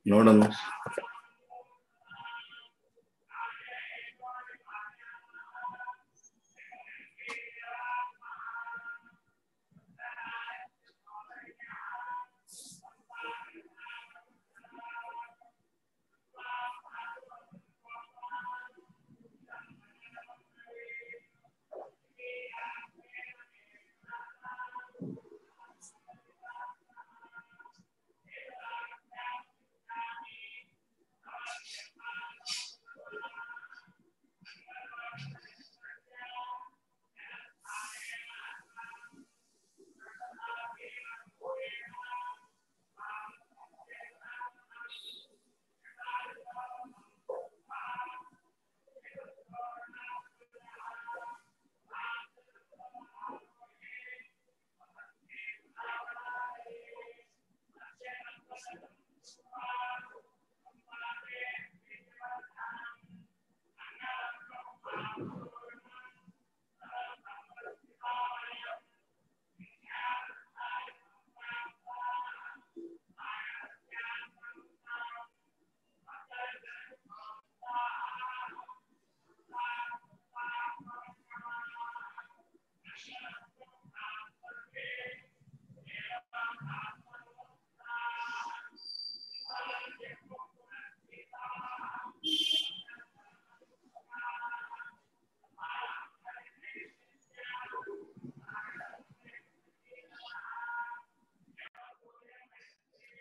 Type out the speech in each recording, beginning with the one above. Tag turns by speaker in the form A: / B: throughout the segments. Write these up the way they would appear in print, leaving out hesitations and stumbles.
A: ನೋಡೋಣ.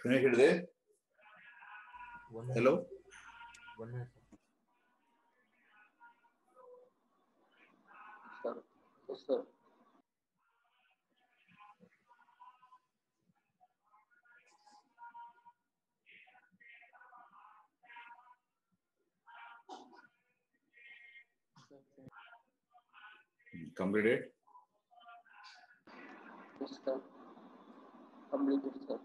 A: Finished there? Hello?
B: 1 minute.
C: Sir. Yes, sir.
A: Completed?
C: Yes, sir. Completed, sir.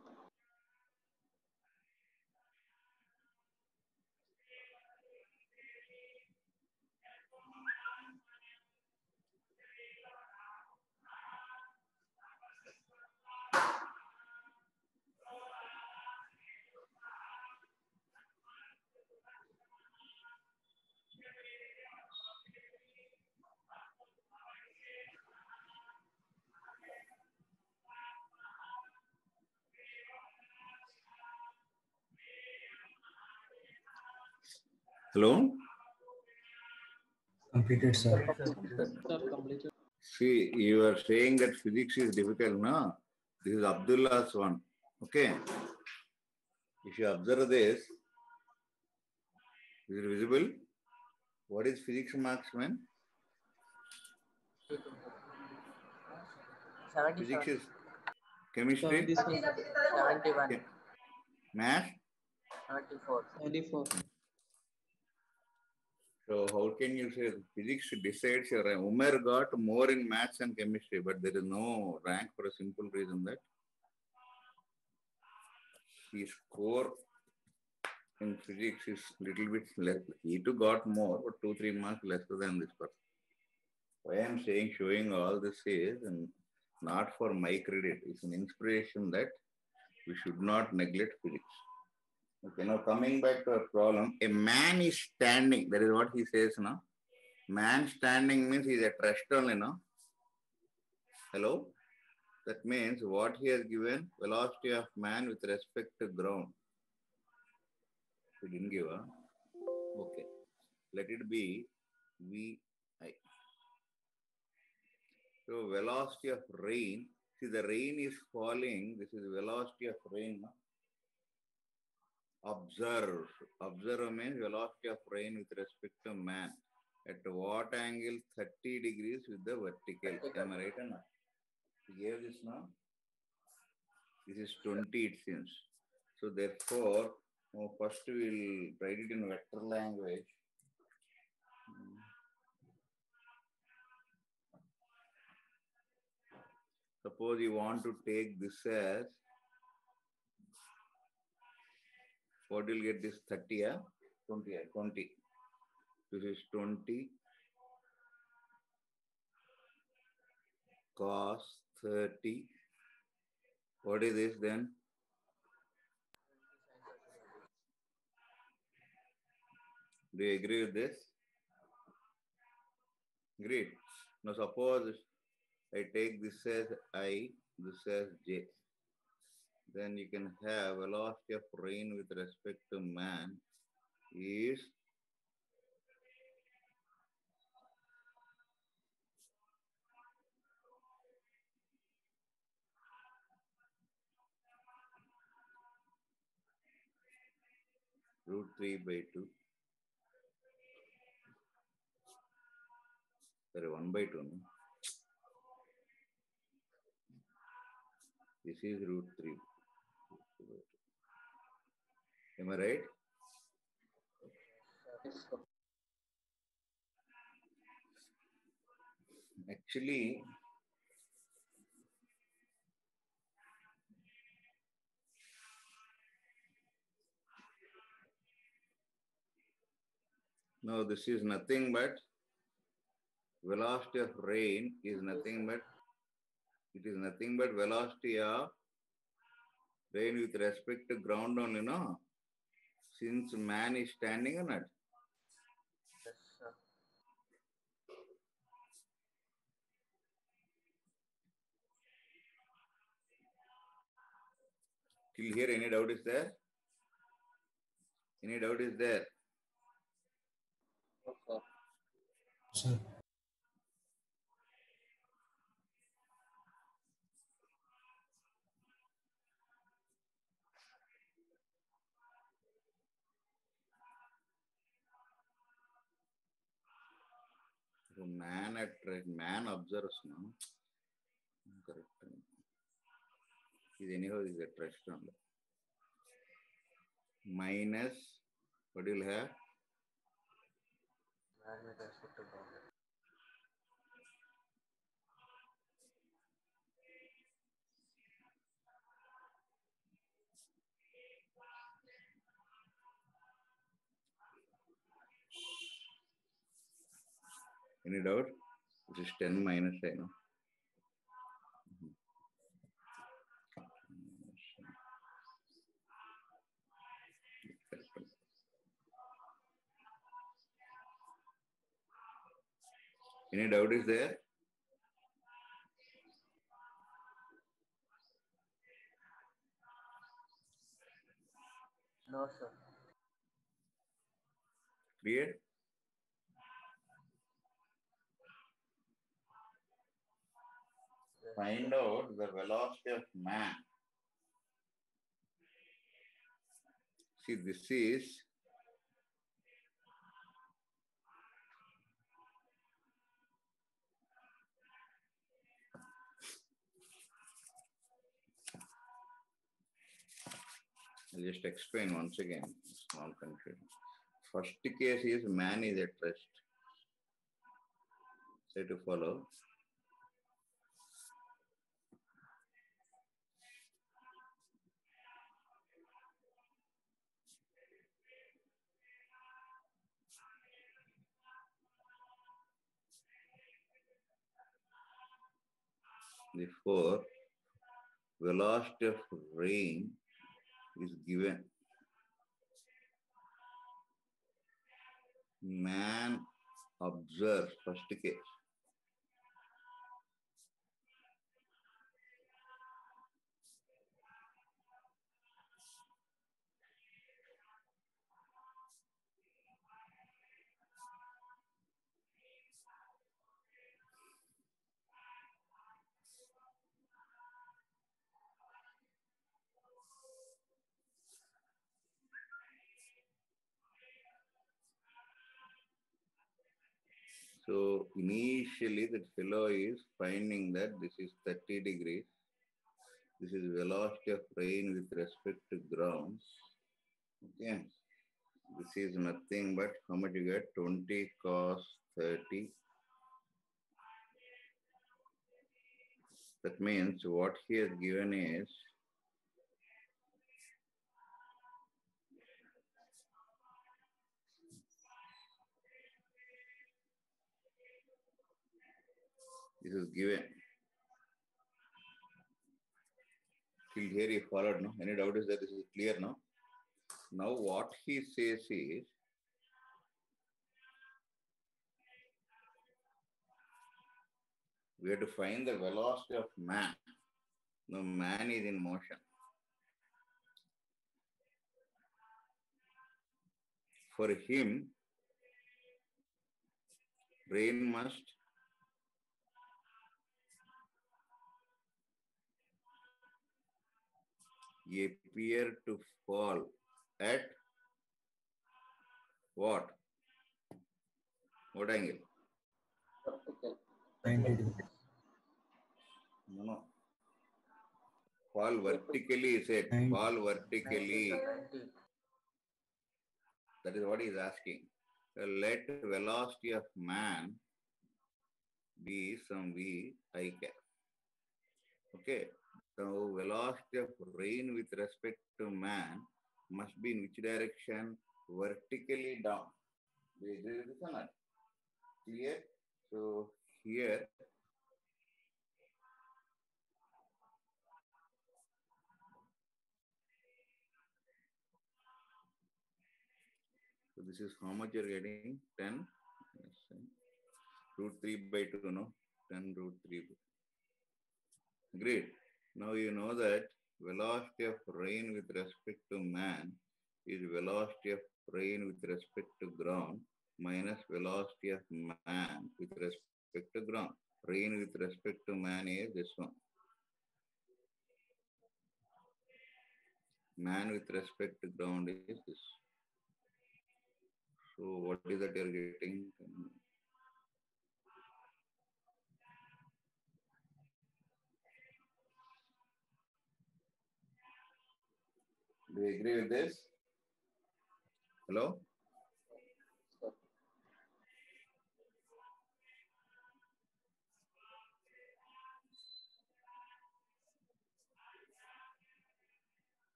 A: Hello?
D: Completed, sir.
C: Completed.
A: See, you are saying that physics is difficult, no? This is Abdullah's one. Okay? If you observe this, is it visible? What is physics marks, man?
C: 70,
A: Physics
C: sir.
A: is chemistry,
C: 71.
A: math.
C: 74. 74.
A: So how can you say physics decides your rank? Umar got more in maths and chemistry, but there is no rank for a simple reason that his score in physics is little bit less. He too got more, but 2-3 marks lesser than this person. Why I am saying showing all this is and not for my credit. It's an inspiration that we should not neglect physics. Okay, now coming back to our problem, a man is standing. That is what he says now. Man standing means he is at rest only, no? Hello? That means what he has given, velocity of man with respect to ground. He didn't give, huh? Okay. Let it be Vi. So velocity of rain. See, the rain is falling. This is velocity of rain, no? Observe. Observe means velocity of rain with respect to man. At what angle? 30 degrees with the vertical. Am I right or not? We gave this now. This is 20, it seems. So therefore, first we will write it in vector language. Suppose you want to take this as, what will get this 30, 20, 20. This is 20 cos 30. What is this then? Do you agree with this? Great. Now suppose I take this as I, this as J. Then you can have velocity of rain with respect to man is √3/2. Sorry, 1/2. No? This is √3. Am I right?
C: Yes, sir.
A: Actually, no, this is nothing but velocity of rain is nothing but, it is nothing but velocity of rain with respect to ground only, no? Since man is standing on it.
C: Yes, sir.
A: Till here, any doubt is there? Any doubt is there?
C: No, sir.
B: Sir.
A: So man at man observes, no? Correct. Is anyhow is at rest only. Minus, what you will have?
C: Man with respect to ground.
A: Any doubt? It is 10 minus, I know. Any doubt is there?
C: No, sir.
A: Clear?
C: Yes,
A: Find
C: sir.
A: out the velocity of man. See, this is I'll just explain once again. Small confusion. First case is man is at rest. Try to follow. Therefore, velocity of rain is given. Man observes, first case. So initially that fellow is finding that this is 30 degrees. This is velocity of rain with respect to ground. Okay. This is nothing but how much you get? 20 cos 30. That means what he has given is this is given. Till here you followed, no? Any doubt is that this is clear now? Now what he says is We have to find the velocity of man. The man is in motion. For him, rain must appear to fall at what? What angle?
C: Vertical.
B: 90 degrees.
A: No. Fall vertically, he said.
B: 90.
A: Fall vertically.
C: 90.
A: That is what he is asking. Let velocity of man be some v I cap. Okay. So velocity of rain with respect to man must be in which direction? Vertically down. Do you agree with this or not? Clear? So here so this is how much you're getting? 10 yes, root 3 by 2, no? 10 root 3. Great. Now you know that velocity of rain with respect to man is velocity of rain with respect to ground minus velocity of man with respect to ground. Rain with respect to man is this one. Man with respect to ground is this. So what is that you're getting? Do you agree with this? Hello?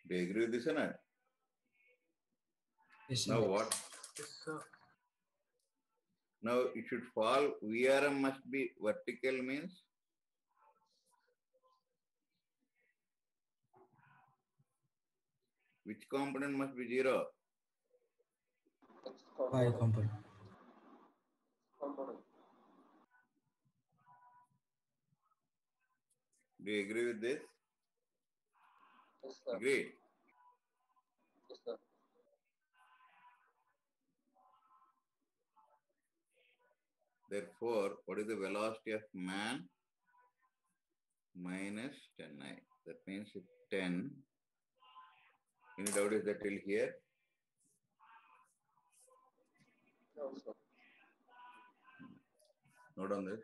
A: Do you agree with this or not?
B: Yes,
A: Now
B: sir.
A: what?
C: Yes, sir.
A: Now it should fall. VRM must be vertical means which component must be 0?
C: X
B: Y component.
C: component.
A: Do you agree with this?
C: Yes, sir.
A: Agreed.
C: Yes, sir.
A: Therefore, what is the velocity of man? Minus 10i. That means 10. Any doubt is that till here?
C: No, sir.
A: Note on this.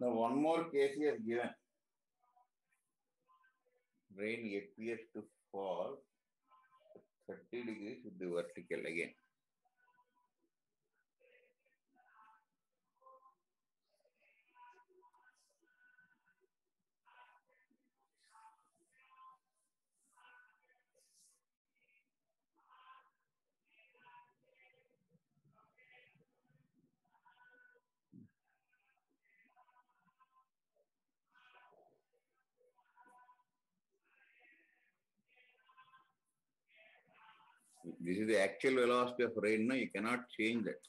A: Now one more case he has given. Rain appears to fall 30 degrees with the vertical again. This is the actual velocity of rain. No, you cannot change that.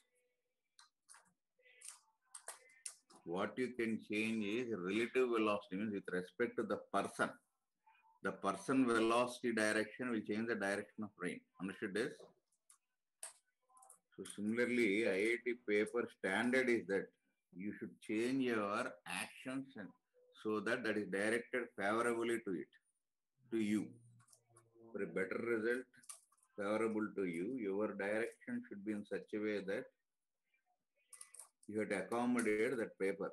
A: What you can change is relative velocity, means with respect to the person. The person velocity direction will change the direction of rain. Understood this? So similarly, IIT paper standard is that you should change your actions and so that that is directed favorably to it, to you. For a better result, favorable to you, your direction should be in such a way that you have to accommodate that paper.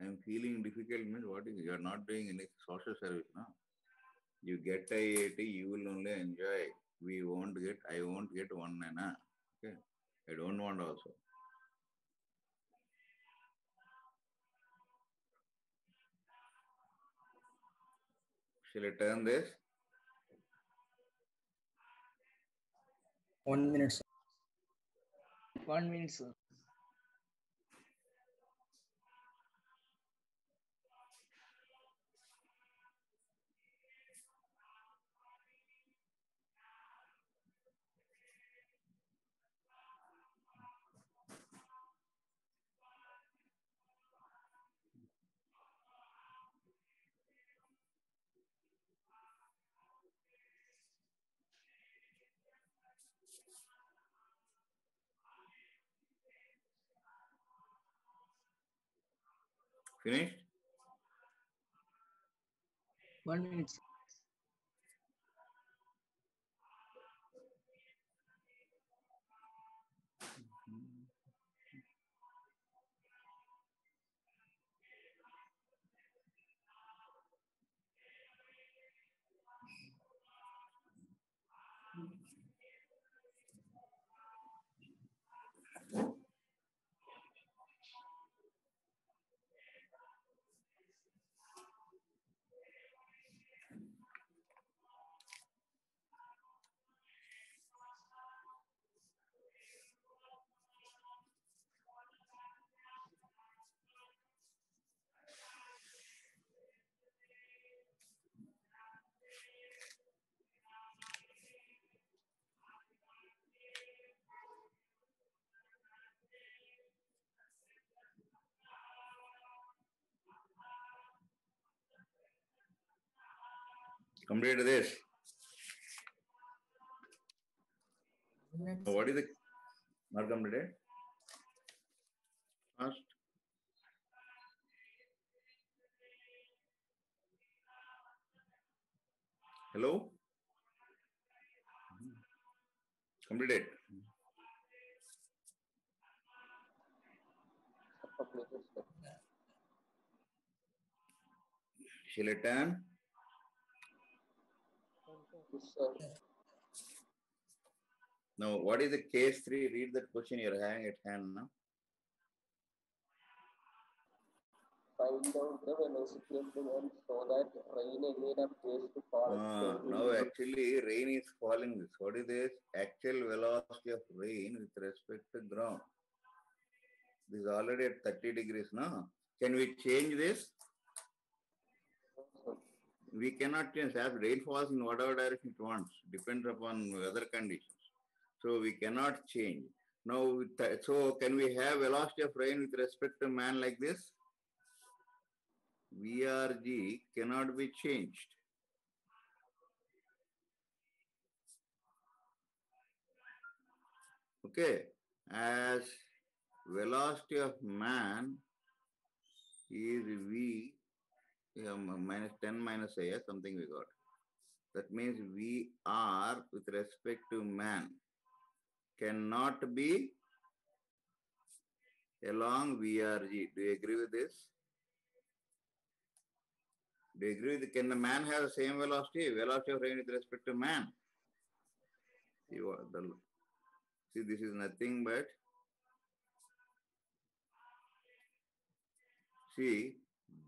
A: I am feeling difficult means what is, you are not doing any social service, no? You get IIT, you will only enjoy. We won't get, I won't get one, na. Okay. I don't want also. Shall I turn this?
B: 1 minute, sir.
D: 1 minute, sir.
A: Finished?
D: 1 minute, sir.
A: Complete this. What is the not completed? First. Hello? Completed.
C: Completed, sir.
A: Shall I turn?
C: Yes, sir.
A: Now, what is the case 3? Read that question you're having at hand now.
C: Find out the velocity of the wind so that rain again appears to fall.
A: Now, actually, rain is falling. This. What is this? Actual velocity of rain with respect to ground. This is already at 30 degrees now. Can we change this? We cannot change. As rain falls in whatever direction it wants, depends upon weather conditions. So we cannot change. Now, so can we have velocity of rain with respect to man like this? VRG cannot be changed. Okay, as velocity of man is V minus 10 minus A, something we got. That means VR with respect to man cannot be along VRG. Do you agree with this? Do you agree with, can the man have the same velocity? Velocity of rain with respect to man. See, this is nothing but, see,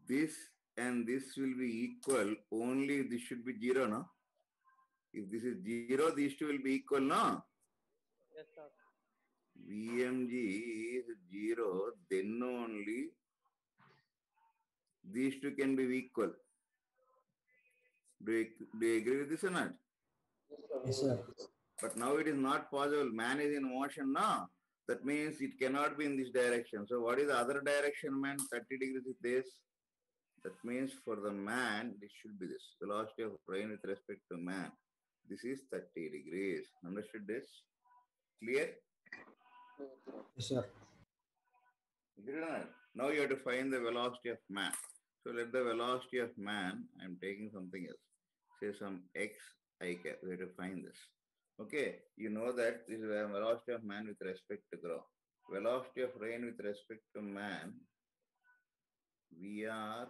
A: this and this will be equal, only this should be 0, no? If this is 0, these two will be equal, no?
D: Yes, sir.
A: VMG is 0, then only these two can be equal. Do you agree with this or not?
B: Yes, sir.
A: But now it is not possible. Man is in motion now. That means it cannot be in this direction. So what is the other direction, man? 30 degrees is this. That means for the man, this should be this. Velocity of rain with respect to man. This is 30 degrees. Understood this? Clear?
B: Yes, sir.
A: Now you have to find the velocity of man. So let the velocity of man, I'm taking something else. Say some x I cap. We have to find this. Okay, you know that this is the velocity of man with respect to ground. Velocity of rain with respect to man, VR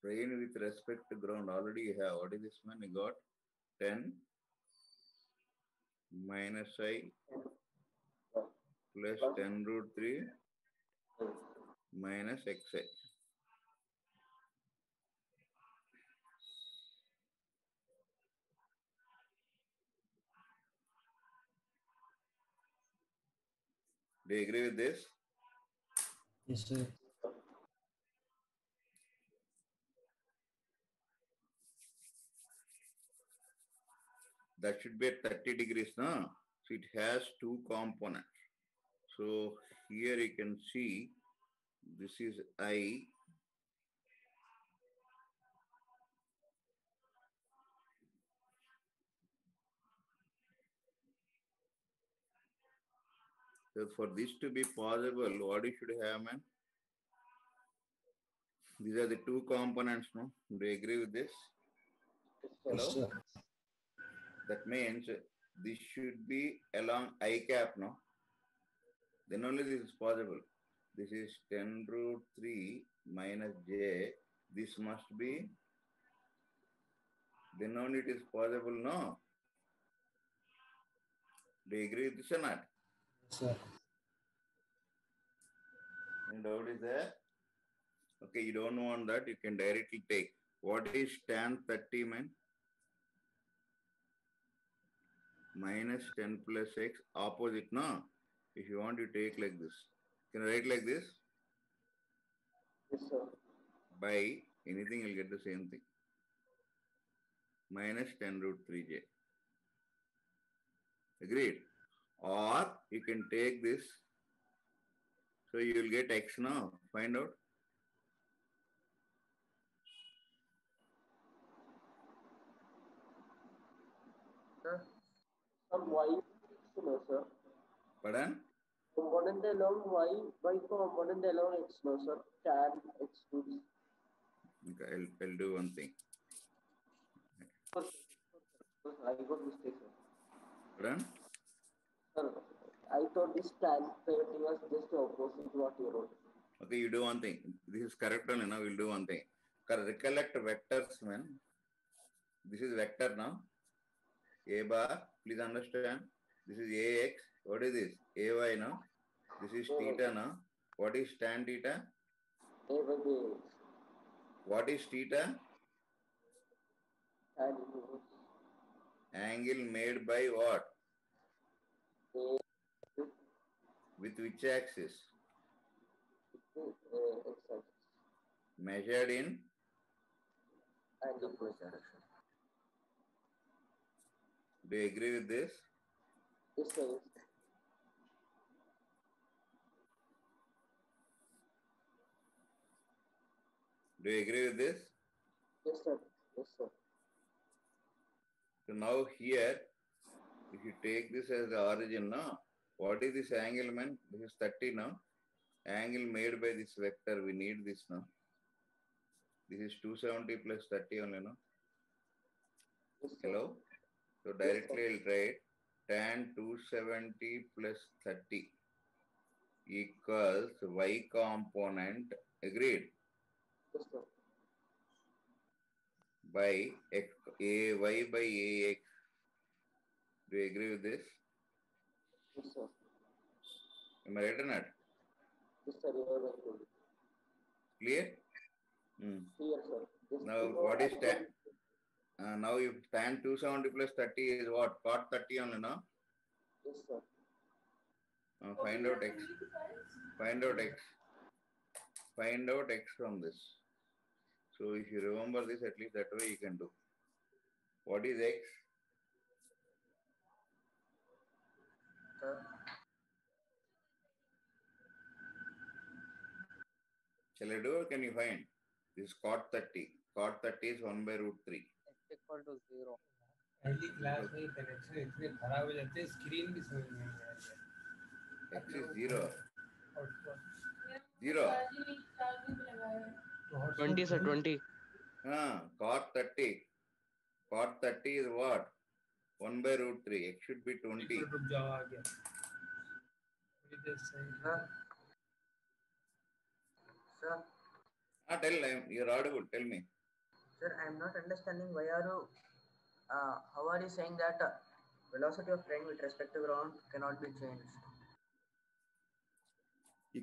A: rain with respect to ground. Already you have. What is this one? You got 10 minus I plus 10 root 3 minus xi. Do you agree with this?
B: Yes, sir.
A: That should be at 30 degrees, no? So it has two components. So here you can see this is I. So for this to be possible, what you should have, man? These are the two components, no? Do you agree with this? Hello?
B: Yes, sir.
A: That means this should be along I cap, no? Then only this is possible. This is 10 root 3 minus j. This must be, then only it is possible, no? Do you agree with this or not?
B: Yes, sir.
A: Any doubt is there? Okay, you don't want that, you can directly take. What is tan 30, man? Minus 10 plus x, opposite, no? If you want, you take like this. Can I write like this?
C: Yes, sir.
A: By anything, you'll get the same thing. Minus 10 root 3j. Agreed? Or you can take this. So you will get x now. Find out.
C: Sir, some y, no, sir.
A: Pardon?
C: Component along y component along x, no, sir. Tan x to
A: Okay, I'll do one thing.
C: I got mistake, sir.
A: Pardon?
C: Sir, I thought this tan 30 was just opposite what you wrote.
A: Okay, you do one thing. This is correct only now. We'll do one thing. Recollect vectors, man. This is vector now. A bar, please understand. This is AX. What is this? AY now. This is theta now. What is tan theta?
C: A by B.
A: What is theta?
C: Tan inverse.
A: Angle made by what?
C: A
A: With which axis?
C: with x axis.
A: Measured in?
C: Anti-clockwise direction.
A: Do you agree with this?
C: Yes, sir. Yes, sir.
A: Do you agree with this?
C: Yes, sir. Yes, sir.
A: So now here, if you take this as the origin now, what is this angle, man? This is 30 now. Angle made by this vector, we need this now. This is 270 plus 30 only, no?
C: Yes, sir.
A: Hello? So directly I'll write tan 270 plus 30 equals y component, agreed,
C: Yes, sir.
A: by x, ay by ax. Do you agree with this?
C: Yes, sir.
A: Am I right or not?
C: Yes, sir. You are right.
A: Clear?
C: Here, sir. Just
A: Now what is tan? Now if tan 270 plus 30 is what? Cot 30 only, no?
C: Yes, sir.
A: Find out x. Find out x. Find out x from this. So if you remember this, at least that way you can do. What is x?
C: Sir.
A: Shall I do or can you find? This is cot 30. Cot 30 is 1 by root 3.
D: X equal to 0.
E: पहली class में connection इतने खराब हो जाते हैं screen भी समझ में नहीं आती है
A: X is 0.
E: और
A: 0.
D: 20, sir, 20.
A: Cot 30. Cot 30 is what? 1 by root 3. X should be 20.
E: रुक जाओ आ गया
C: Sir,
A: Tell him. You're audible. Tell me.
C: sir, I am not understanding why are you, how are you saying that velocity of train with respect to ground cannot be changed?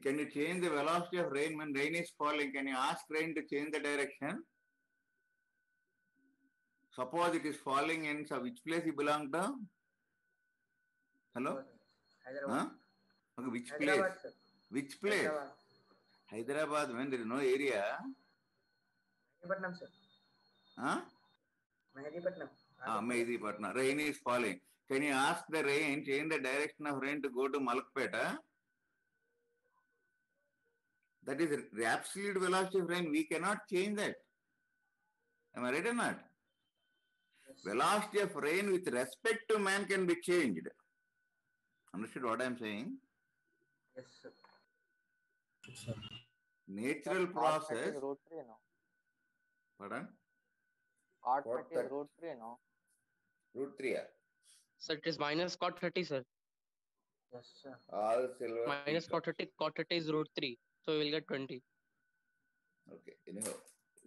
A: Can you change the velocity of rain when rain is falling? Can you ask rain to change the direction? Suppose it is falling in, so which place you belong to? Hello?
C: Hyderabad.
A: Huh? Okay, which
C: Hyderabad,
A: place?
C: sir.
A: Which place?
C: Hyderabad.
A: Hyderabad, when there is no area.
C: Mehdipatnam, sir.
A: Huh?
C: Mehdipatnam.
A: Mehdipatnam. Rain is falling. Can you ask the rain, change the direction of rain to go to Malakpeta? That is the absolute velocity of rain. We cannot change that. Am I right or not?
C: Yes.
A: Velocity of rain with respect to man can be changed. Understood what I am saying?
C: Yes, sir.
B: Sir.
A: Natural
D: Cot
A: process.
D: Met is road 3, no?
A: Pardon?
D: Cot
A: Cot
D: Met is
A: that-
D: road 3, no?
A: Route 3.
D: So it is minus cot 30, sir.
C: Yes, sir.
A: All silver.
D: Minus
A: people.
D: cot 30 is road 3. So we will get 20.
A: Okay. Anyhow,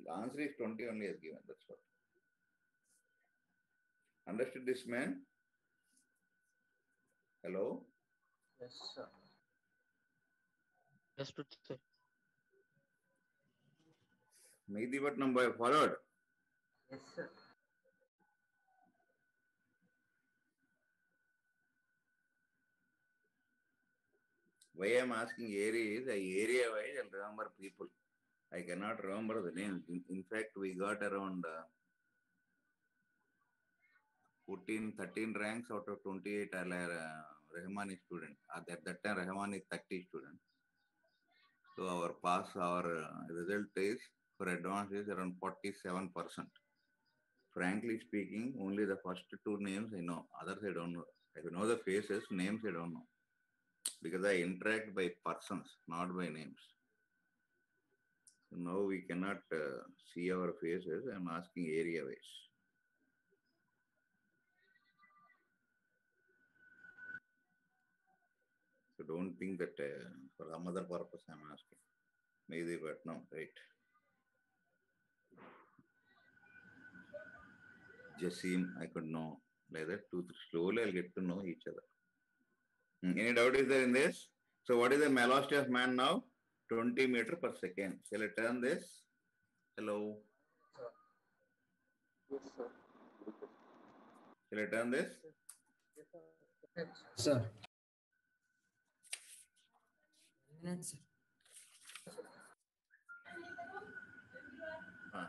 A: the answer is 20 only as given. That's what. Understood this, man? Hello?
C: Yes, sir.
D: Understood, sir.
A: Mehdipatnam boy followed.
C: Yes, sir.
A: Why I am asking area is, area wise I'll remember people. I cannot remember the names. In fact, we got around 14, 13 ranks out of 28 Rahmani students. At that time, Rahmani 30 students. So our result is for advanced is around 47%. Frankly speaking, only the first two names I know. Others I don't know. I know the faces, names I don't know. Because I interact by persons, not by names. So now we cannot see our faces. I'm asking area wise. So don't think that for some other purpose I'm asking. Maybe, but no, right. Jasim, I could know. Like that, slowly I'll get to know each other. Any doubt is there in this? So what is the velocity of man now? 20 meter per second. Shall I turn this? Hello.
D: Yes, sir.
A: Shall I turn this?
C: Yes,
B: Sir. Sir.
A: Ah.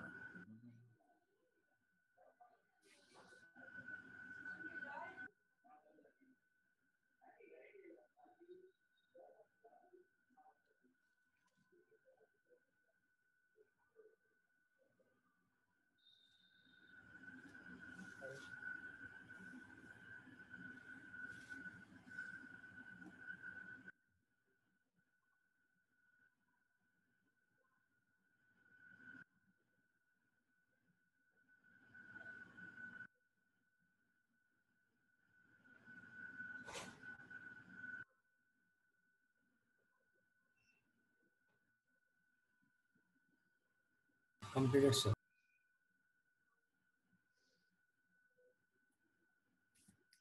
B: Completed, sir.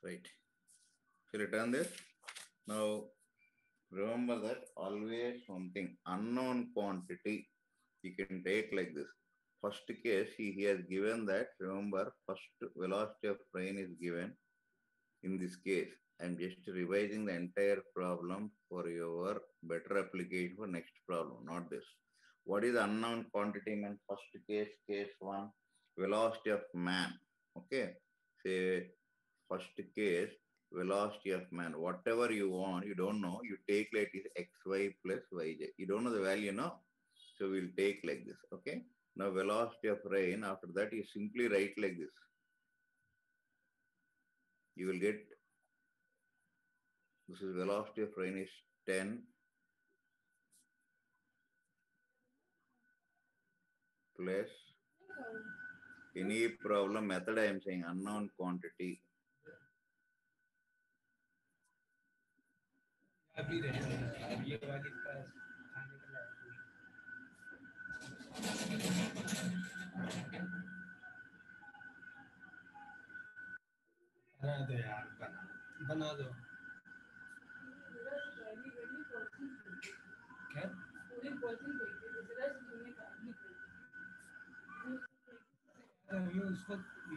A: Right. Shall I turn this? Now, remember that always something unknown quantity you can take like this. First case, he has given that, remember, first velocity of train is given. In this case, I'm just revising the entire problem for your better application for next problem, not this. What is unknown quantity mean? First case 1, velocity of man. Okay. Say, first case, velocity of man. Whatever you want, you don't know, you take like this xy plus yj. You don't know the value, no? So we'll take like this, okay? Now velocity of rain, after that you simply write like this. You will get, this is velocity of rain is 10 plus any problem method I am saying unknown quantity.
E: अभी रहे अब ये वाली class खाने के लिए बना दो यार बना दो क्या हमें उसको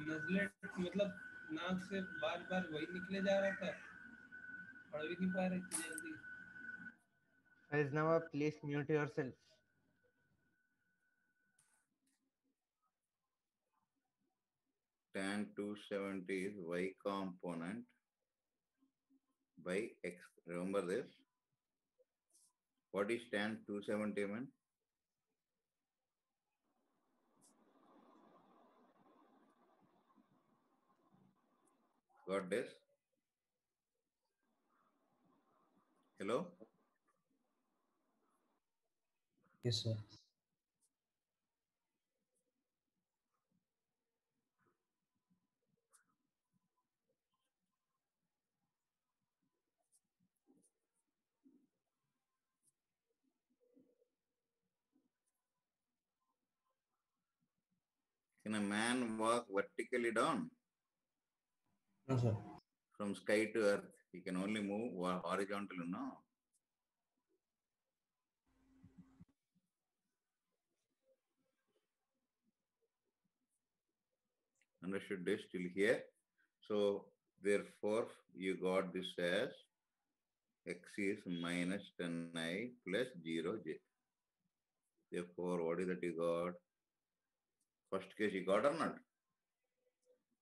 E: नजले मतलब नाक से बार बार वही निकले जा रहा था पढ़ भी नहीं पा रहे थे जल्दी
F: Vaisnava, please mute yourself.
A: Tan 270 is y component by x. Remember this? What is tan 270 mean? Got this? Hello?
B: Yes, sir.
A: Can a man walk vertically down
B: No, sir.
A: from sky to earth? He can only move horizontally, no? Understood this till here? So, therefore, you got this as x is minus 10I plus 0j. Therefore, what is that you got? First case you got or not?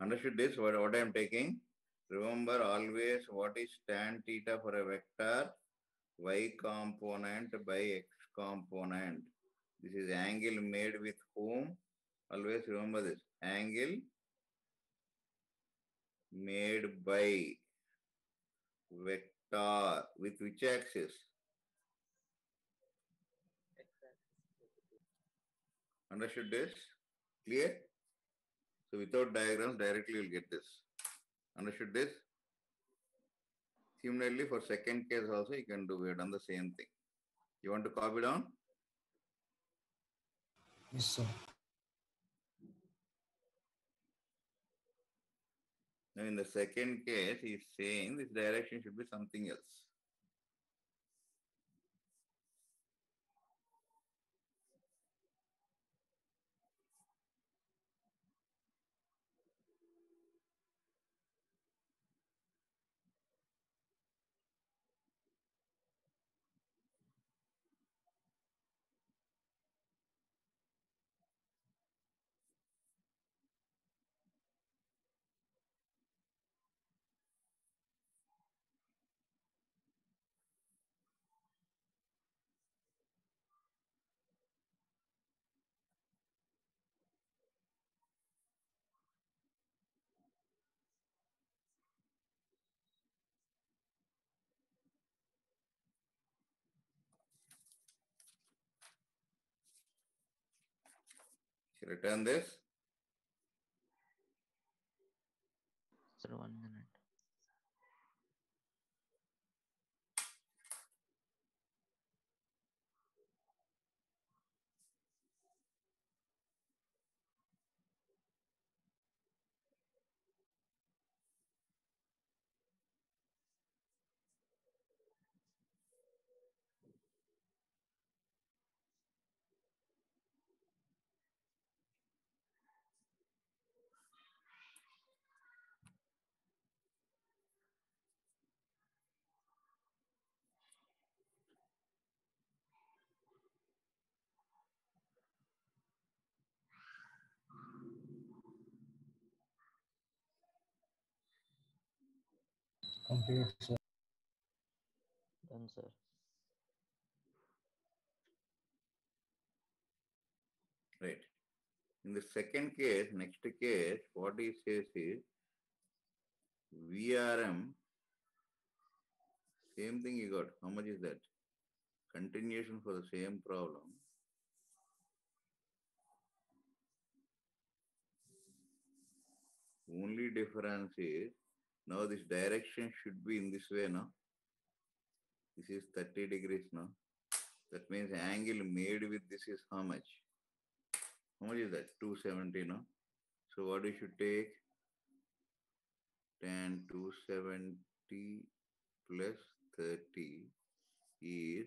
A: Understood this? What I am taking? Remember always what is tan theta for a vector? Y component by x component. This is angle made with whom? Always remember this. Angle made by vector with which axis? Understood this? Clear? So without diagrams, directly you'll get this. Understood this? Similarly, for second case also, you can do, we have done the same thing. You want to copy down?
B: Yes, sir.
A: Now in the second case, he is saying this direction should be something else. Return this.
G: Sir, 1 minute.
B: Completed, sir.
G: Done, sir.
A: Right. In the second case, next case, what he says is VRM, same thing you got. How much is that? Continuation for the same problem. Only difference is now this direction should be in this way now. This is 30 degrees now. That means angle made with this is how much? How much is that? 270 now. So what you should take? Tan 270 plus 30 is,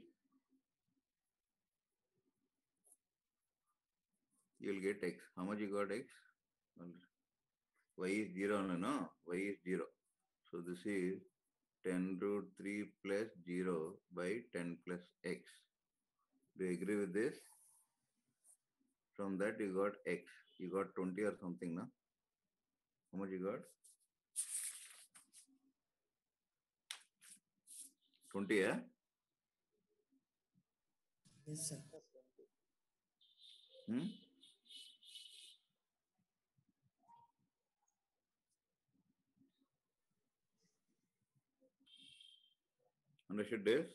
A: you'll get x. How much you got x? Y is 0, no? Y is 0. So this is 10 root 3 plus 0 by 10 plus x. Do you agree with this? From that you got x. You got 20 or something, no? How much you got? 20, yeah?
C: Yes, sir.
A: Hmm? Understood this?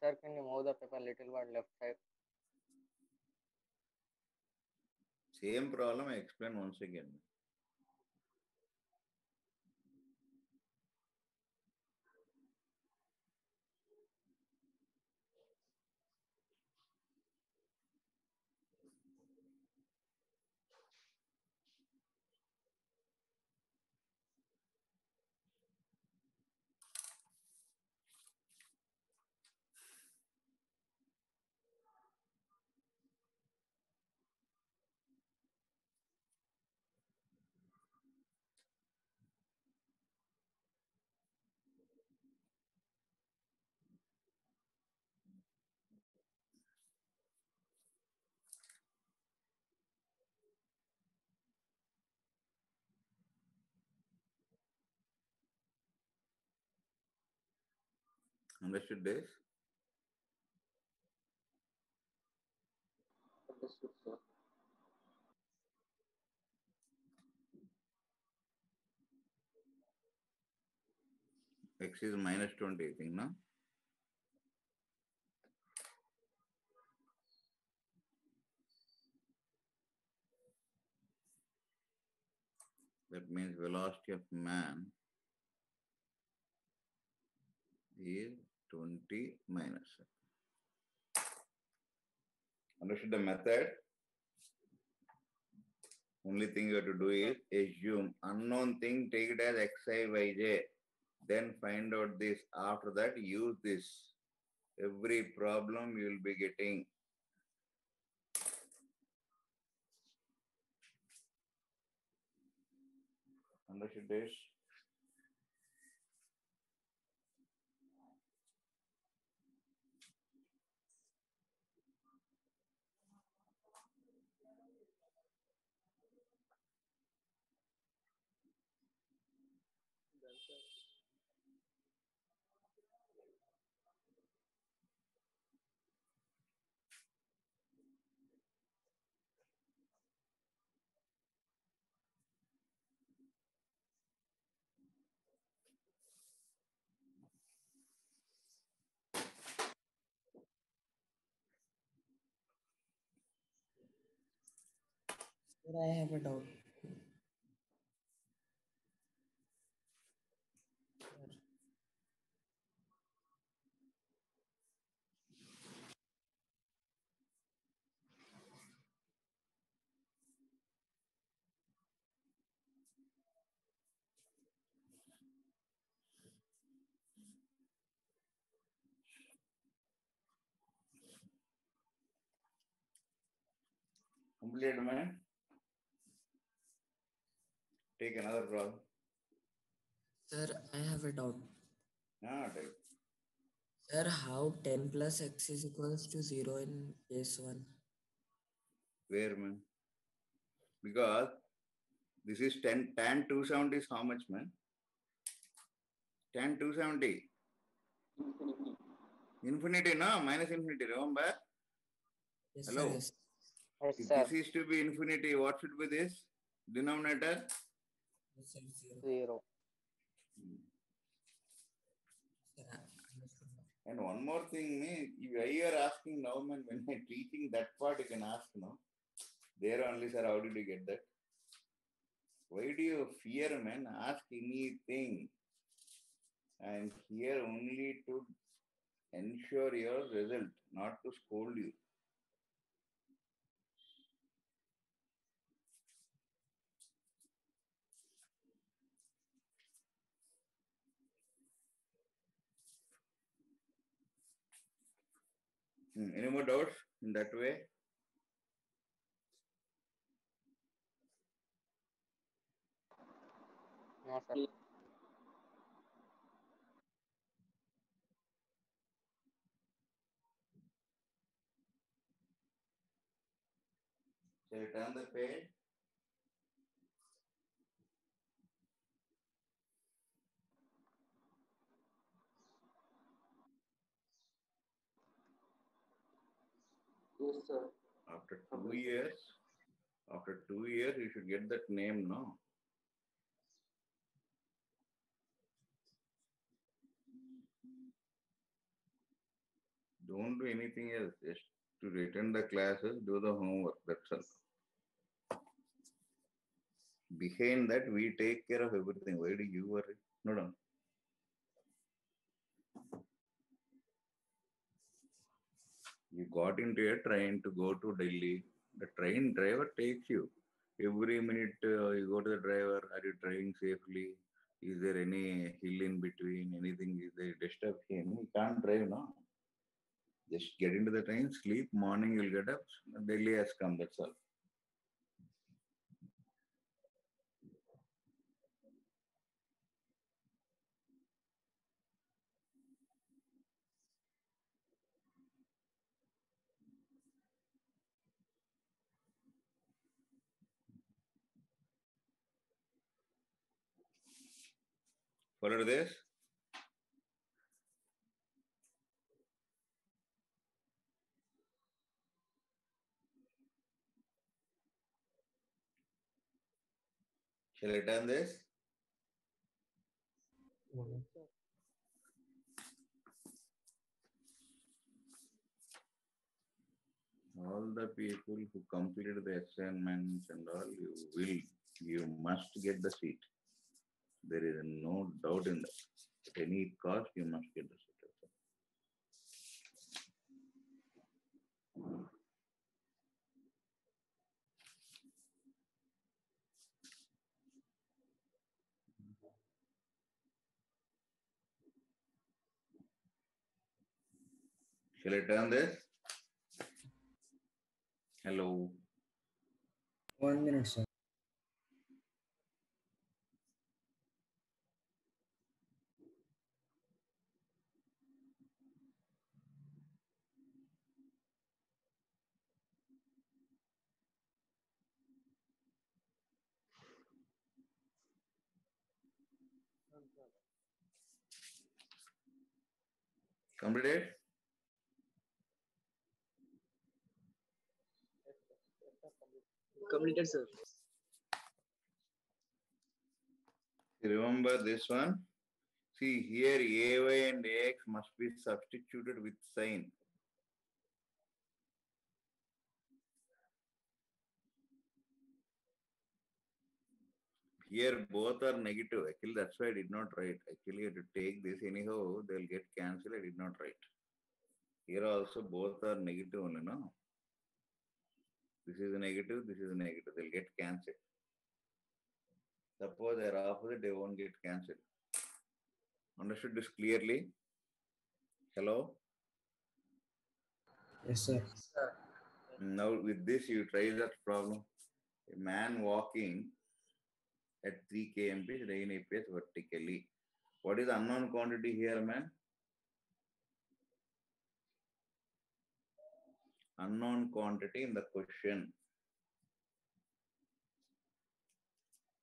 D: Sir, can you move the paper little bit left side?
A: Same problem I explain once again. Understood this?
D: Understood, sir.
A: X is minus 20, I think, no? That means velocity of man is 20 minus. Understood the method? Only thing you have to do is assume unknown thing, take it as xi by j. Then find out this. After that, use this. Every problem you will be getting. Understood this?
C: Sir, I have a doubt. Sir.
A: Complete, man. Take another problem.
C: Sir, I have a doubt.
A: Take.
C: Sir, how 10 plus x is equals to 0 in case 1?
A: Where, man? Because this is 10, tan 270 is how much, man? Tan 270. Infinity, no? Minus infinity, remember?
C: Yes,
A: Hello?
C: sir. Yes.
D: Yes,
A: If
D: sir.
A: this is to be infinity, what should be this? Denominator?
C: Yes, sir. 0.
D: 0.
C: Sir, I understood now.
A: And one more thing, why you are asking now, man, when I'm teaching that part, you can ask, no? There only, sir, how did you get that? Why do you fear, man? Ask anything. I'm here only to ensure your result, not to scold you. Any more doubts in that way?
D: No, sir.
A: So you turn the page.
C: Yes, sir.
A: After 2 years, you should get that name, no? Don't do anything else. Just to return the classes, do the homework. That's all. Behind that, we take care of everything. Why do you worry? No. You got into a train to go to Delhi. The train driver takes you. Every minute you go to the driver, are you driving safely? Is there any hill in between? Anything is there? Disturb him. He can't drive now. Just get into the train, sleep, morning you'll get up. Delhi has come, that's all. Follow this? Shall I turn this? All the people who completed the assignments and all, you must get the seat. There is no doubt in that. At any cost, you must get the seat. Shall I turn this? Hello.
B: 1 minute, sir.
A: Completed?
C: Completed, sir.
A: Remember this one? See here, AY and AX must be substituted with sign. Here both are negative. Actually, that's why I did not write. Actually, I had to take this anyhow, they'll get cancelled. I did not write. Here also both are negative only, no? This is a negative, this is a negative. They'll get cancelled. Suppose they are opposite, they won't get cancelled. Understood this clearly? Hello?
B: Yes, sir.
C: Sir.
A: Now with this, you try that problem. A man walking at 3 km rain appears vertically. What is unknown quantity here, man? Unknown quantity in the question.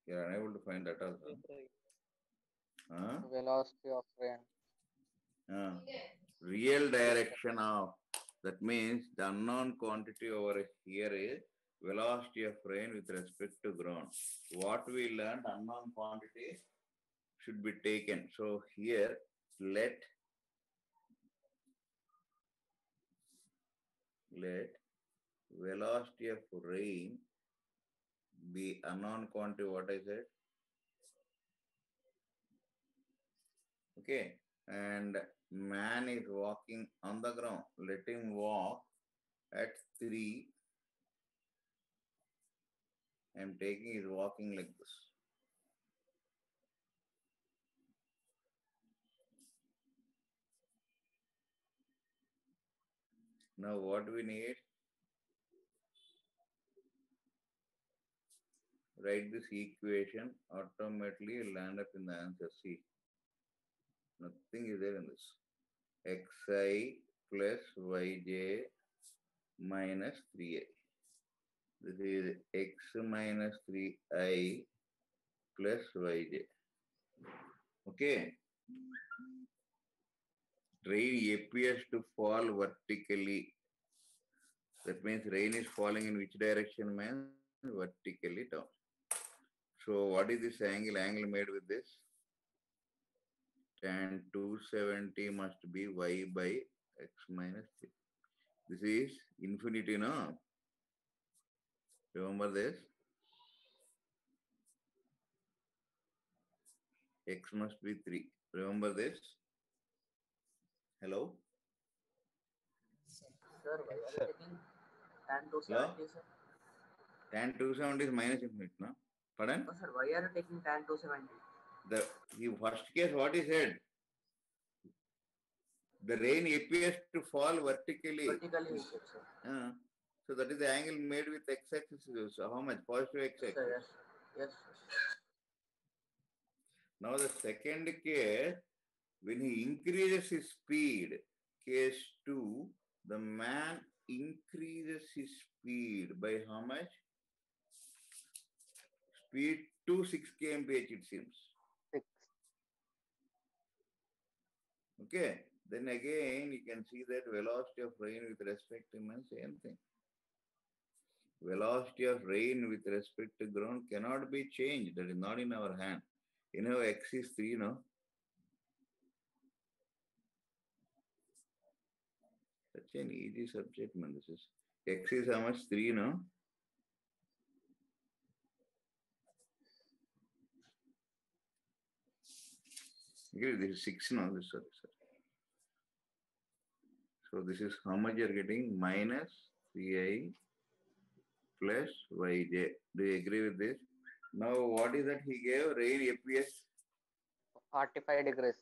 A: You are unable to find that also. Huh?
D: Velocity of rain.
A: Real direction of, that means the unknown quantity over here is velocity of rain with respect to ground. What we learned, unknown quantity should be taken. So here, let velocity of rain be unknown quantity, what I said. Okay, and man is walking on the ground. Let him walk at 3. I am taking his walking like this. Now what we need? Write this equation, automatically you'll land up in the answer. See, nothing is there in this. Xi plus Yj minus 3i. This is x minus 3I plus yj. Okay. Rain appears to fall vertically. That means rain is falling in which direction, man? Vertically down. So what is this angle? Angle made with this? Tan 270 must be y by x minus 3. This is infinity, no? Remember this? X must be 3. Remember this? Hello?
C: Sir, why are you
D: Sir.
C: taking tan 270, sir?
A: Tan 270 is minus infinity, no? Pardon?
C: No, sir, why are you taking tan 270?
A: The first case, what he said? The rain appears to fall vertically.
C: Vertically, you said, sir.
A: So that is the angle made with x-axis. So how much? Positive x-axis.
C: Sir, yes. Yes, sir.
A: Now the second case, when he increases his speed, case 2, the man increases his speed by how much? Speed to 6 kmph it seems.
D: 6.
A: Okay. Then again you can see that velocity of rain with respect to man, same thing. Velocity of rain with respect to ground cannot be changed. That is not in our hand. You know, x is 3, no? Such an easy subject, man. This is x is how much? 3, no? Okay, this is 6, no? This, sorry. So this is how much you are getting? Minus 3i plus yj. Do you agree with this? Now what is that he gave? Rain appears.
D: 45 degrees.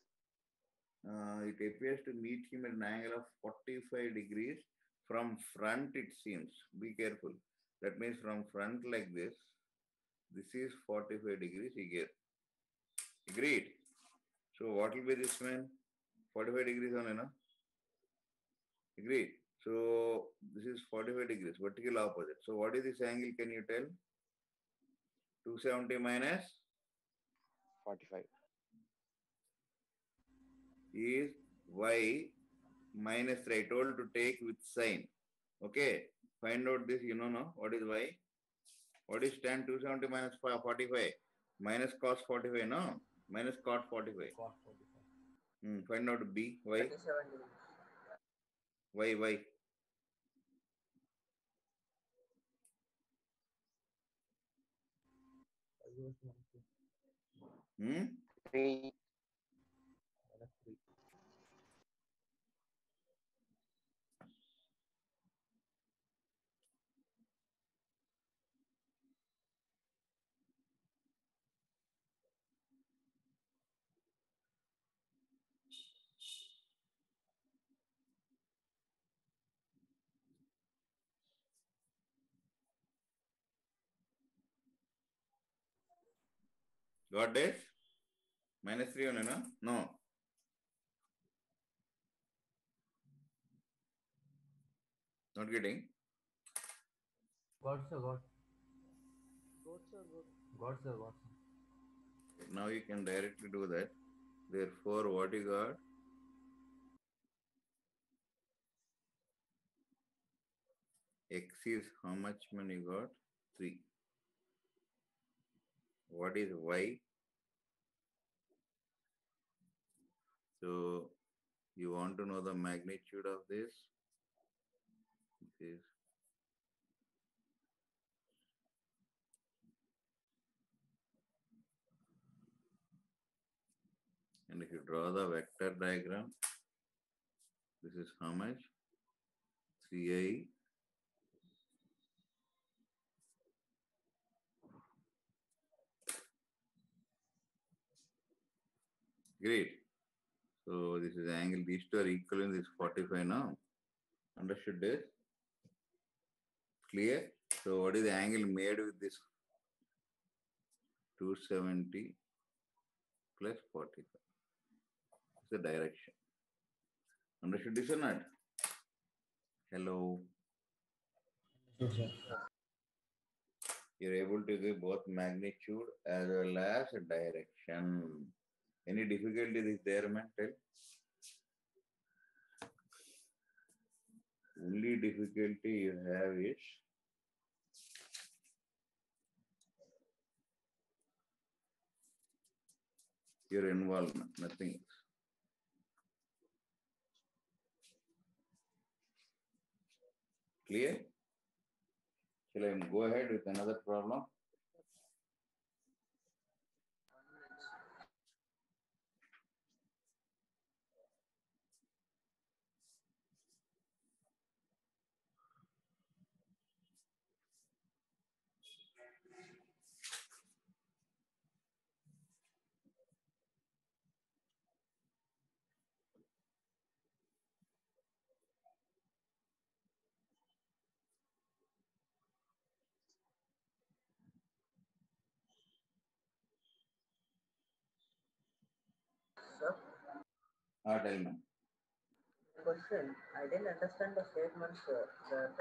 A: It appears to meet him at an angle of 45 degrees from front, it seems. Be careful. That means from front like this. This is 45 degrees he gave. Agreed. So what will be this man? 45 degrees only, no? Agreed. So this is 45 degrees, vertical opposite. So what is this angle? Can you tell? 270 minus
D: 45.
A: is y minus 3. I told to take with sign. Okay. Find out this, you know, no? What is y? What is tan 270 minus 45? Minus cos 45, no? Minus cot 45.
B: Cot 45.
A: Find out b, y,
C: 37 degrees.
A: y. Hmm?
D: 3.
A: Got this? Minus 3 only, no? No. Not getting?
B: Got, sir, got. Got, sir, got.
A: Now you can directly do that. Therefore, what you got? X is how much when you got? 3. What is y? So you want to know the magnitude of this? This is and if you draw the vector diagram, this is how much? 3i great. So this is angle, these two are equal in this 45 now. Understood this? Clear? So what is the angle made with this? 270 plus 45. It's the direction. Understood this or not? Hello?
B: Understood, sir.
A: You're able to give both magnitude as well as direction. Any difficulty is there, man? Tell. Only difficulty you have is your involvement, nothing else. Clear? Shall I go ahead with another problem?
C: Sir,
A: Tell me.
C: question. I didn't understand the statement, sir, that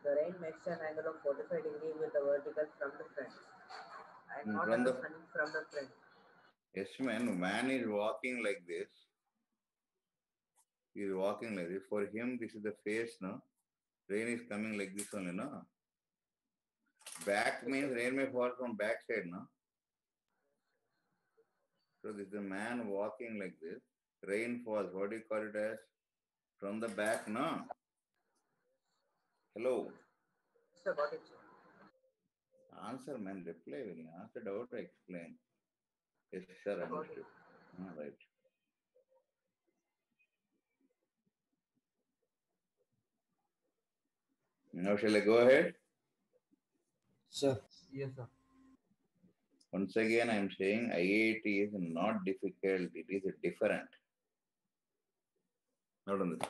C: the rain makes an angle of 45 degrees with the vertical from the front. I am not
A: From the
C: understanding from the front.
A: yes, man is walking like this. He is walking like this. For him, this is the face, no? Rain is coming like this only, no? Back means rain may fall from back side, no? So this is a man walking like this. Rain falls. What do you call it as? From the back, no? Hello.
C: Sir, got it, sir.
A: Answer, man. Reply. When you ask a doubt, I explain. Yes, sir. Understood. Right. Now shall I go ahead?
E: Sir.
B: Yes, sir.
A: Once again, I am saying IIT is not difficult. It is different. Not on this.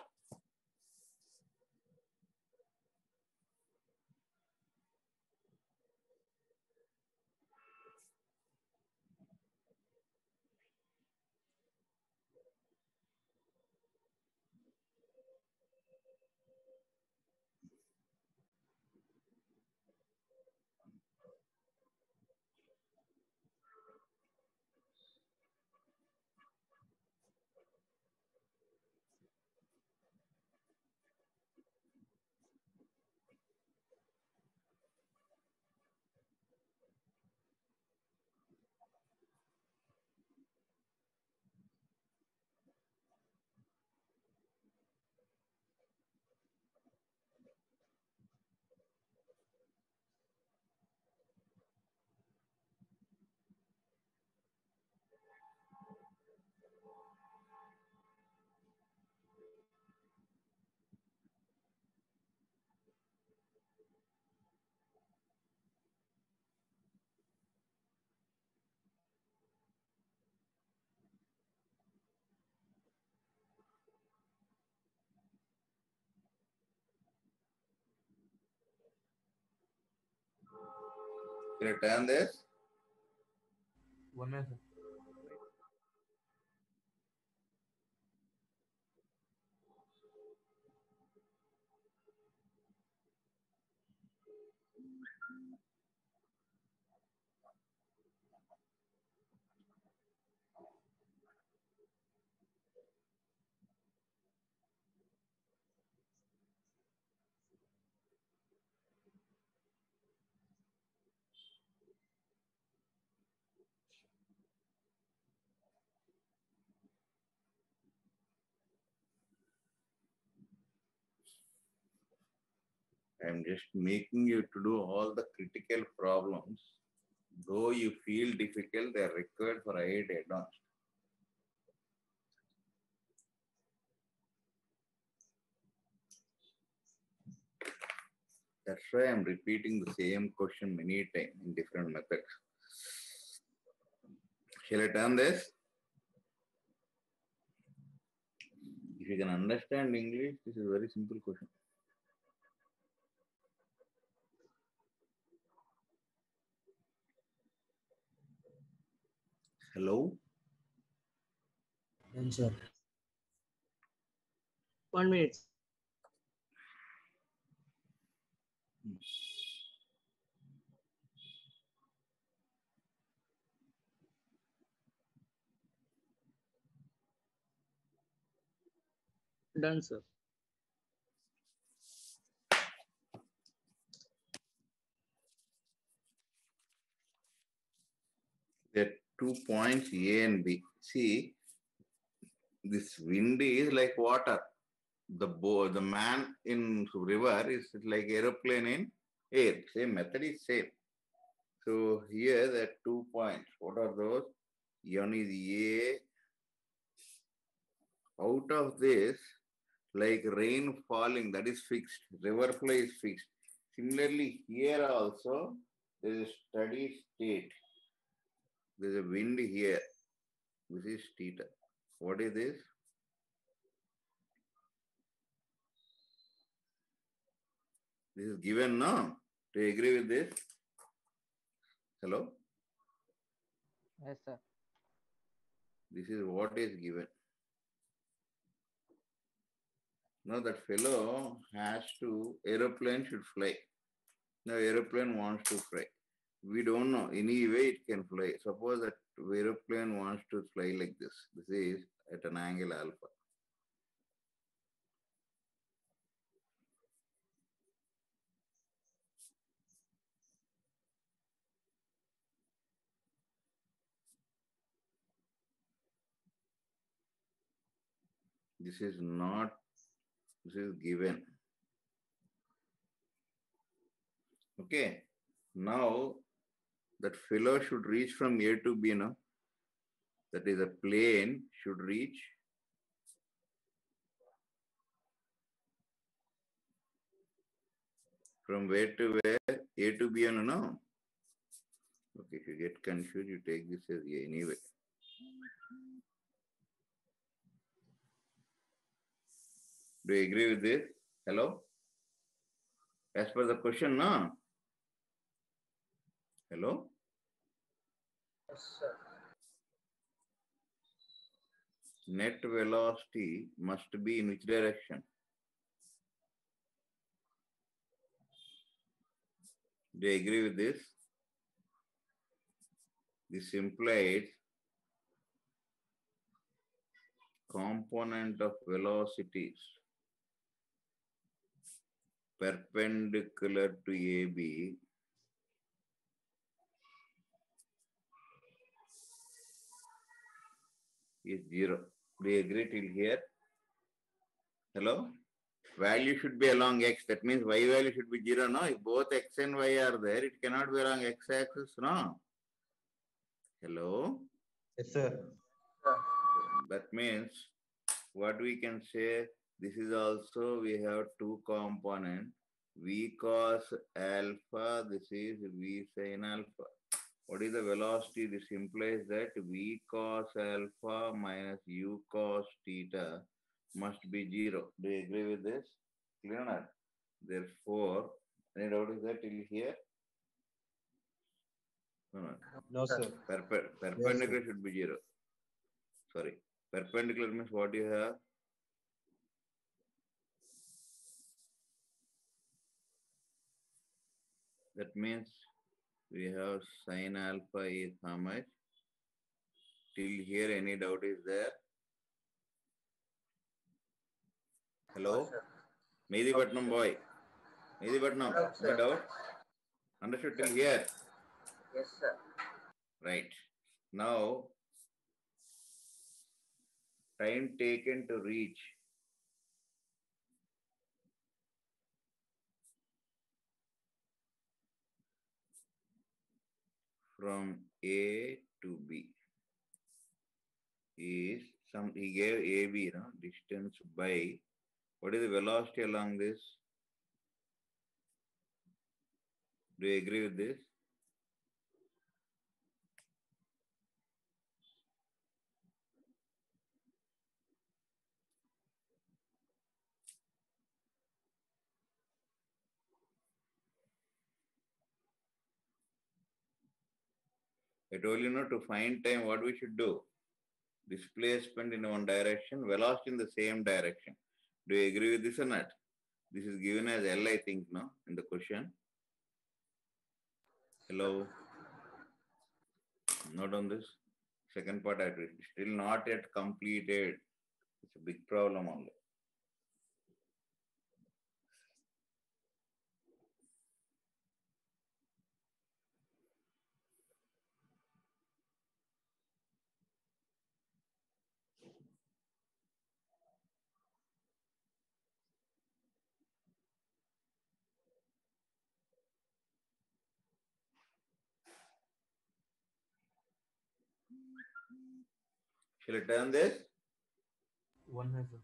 A: Can I turn this?
B: 1 minute, sir.
A: I am just making you to do all the critical problems. Though you feel difficult, they are required for IIT Advanced. That's why I'm repeating the same question many times in different methods. Shall I turn this? If you can understand English, this is a very simple question. Hello?
E: Done, sir.
H: 1 minute.
G: Done, sir.
A: There are 2 points A and B. See, this wind is like water. The man in river is like aeroplane in air. Same method is same. So here there are 2 points. What are those? One is A. Out of this, like rain falling, that is fixed. River flow is fixed. Similarly, here also there is a steady state. There is a wind here. This is theta. What is this? This is given, no? Do you agree with this? Hello?
D: Yes, sir.
A: This is what is given. Now that fellow has to, aeroplane should fly. Now aeroplane wants to fly. We don't know, any way it can fly. Suppose that aeroplane wants to fly like this. This is at an angle alpha. This is not, this is given. Okay. Now that fellow should reach from A to B, no? That is a plane should reach from where to where? A to B, no? Okay, if you get confused, you take this as A anyway. Do you agree with this? Hello? As per the question, no? Hello?
C: Yes, sir.
A: Net velocity must be in which direction? Do you agree with this? This implies component of velocities perpendicular to AB is 0. Do you agree till here? Hello? Value should be along x. That means y value should be 0. No, if both x and y are there, it cannot be along x axis. No. Hello?
F: Yes, sir.
A: That means what we can say, this is also we have 2 components. V cos alpha, this is V sin alpha. What is the velocity? This implies that V cos alpha minus U cos theta must be 0. Do you agree with this? Clear or not? Therefore, any doubt is that till here? No.
F: No, sir.
A: Perpendicular should be 0. Sorry. Perpendicular means what you have? That means we have sin alpha is how much? Till here, any doubt is there? Hello? Medipatnam boy. Medipatnam, any doubt? Understood till here?
C: Yes, sir.
A: Right. Now, time taken to reach from A to B is some, he gave AB, no? Distance by, what is the velocity along this? Do you agree with this? I told you, to find time, what we should do? Displacement in one direction, velocity in the same direction. Do you agree with this or not? This is given as L, I think, no, in the question. Hello? Not on this. Second part, I read. Still not yet completed. It's a big problem only. Shall I turn this?
B: One है sir.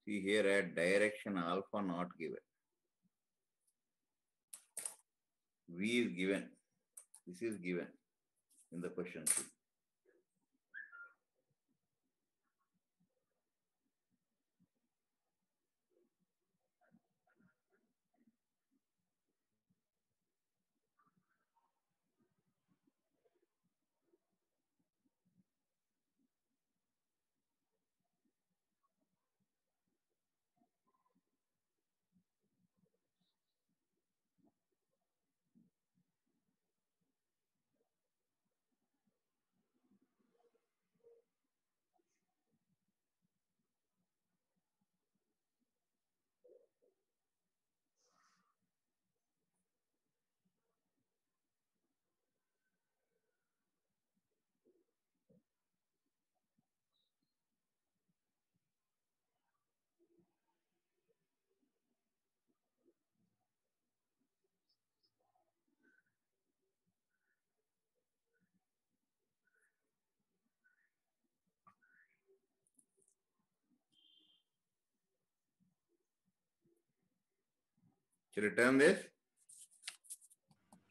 A: See here at direction alpha not given. V is given. This is given in the question sheet. Shall I turn this?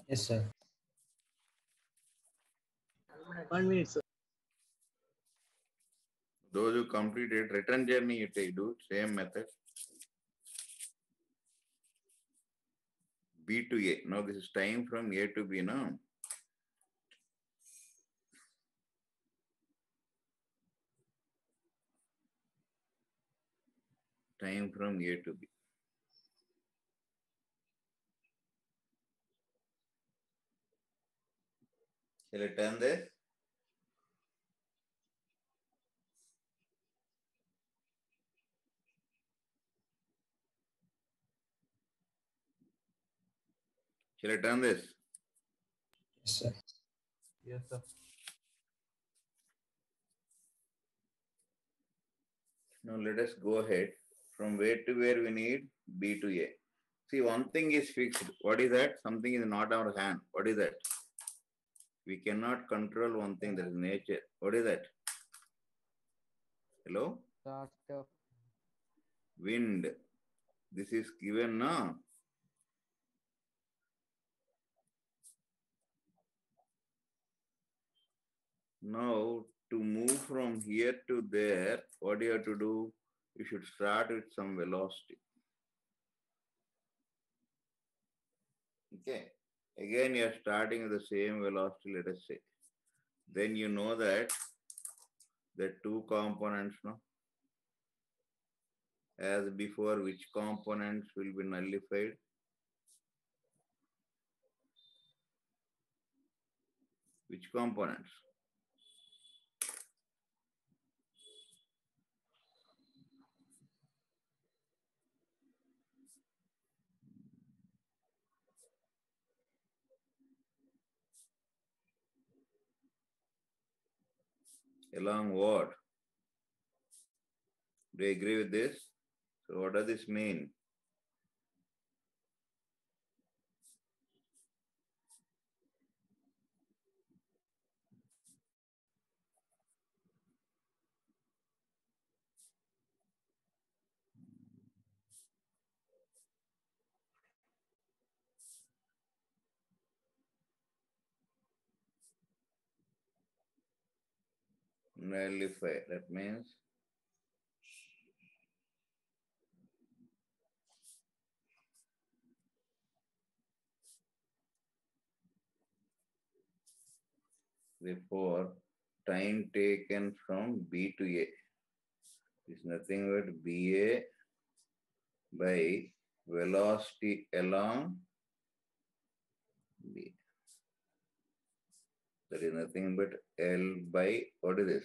E: Yes, sir.
C: 1 minute, sir.
A: Those who completed return journey, you take do same method. B to A. Now this is time from A to B, no? Time from A to B. Shall I turn this? Shall I turn this?
E: Yes, sir.
B: Yes, sir.
A: Now let us go ahead. From where to where we need B to A. See, one thing is fixed. What is that? Something is not our hand. What is that? We cannot control one thing, that is nature. What is that? Hello?
D: Disaster.
A: Wind. This is given, no? Now, to move from here to there, what do you have to do? You should start with some velocity. Okay. Again, you are starting with the same velocity, let us say. Then you know that the two components, no? As before, which components will be nullified? Which components? Along what? Do you agree with this? So what does this mean? Nullify. That means Therefore, time taken from B to A is nothing but BA by velocity along B. That is nothing but L by, what is this?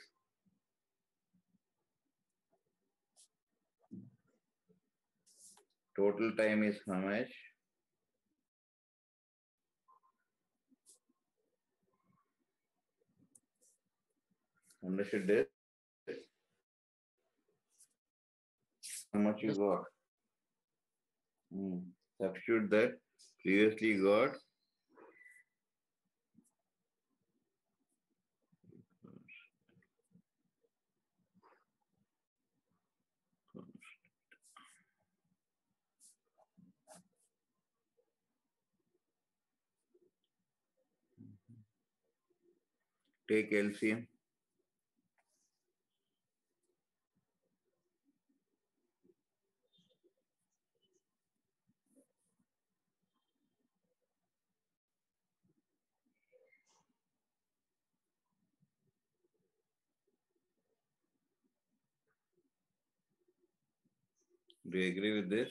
A: Total time is how much? Understood this? How much you got? Substitute that. Previously got take LCM. Do you agree with this?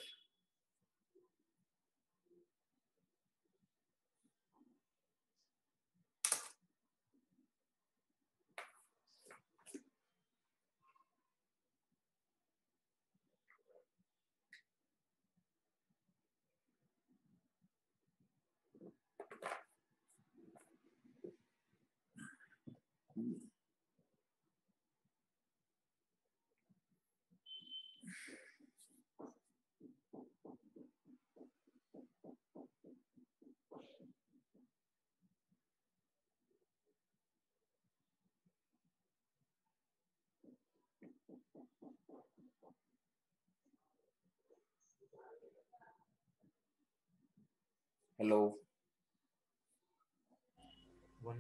A: Hello.
B: One.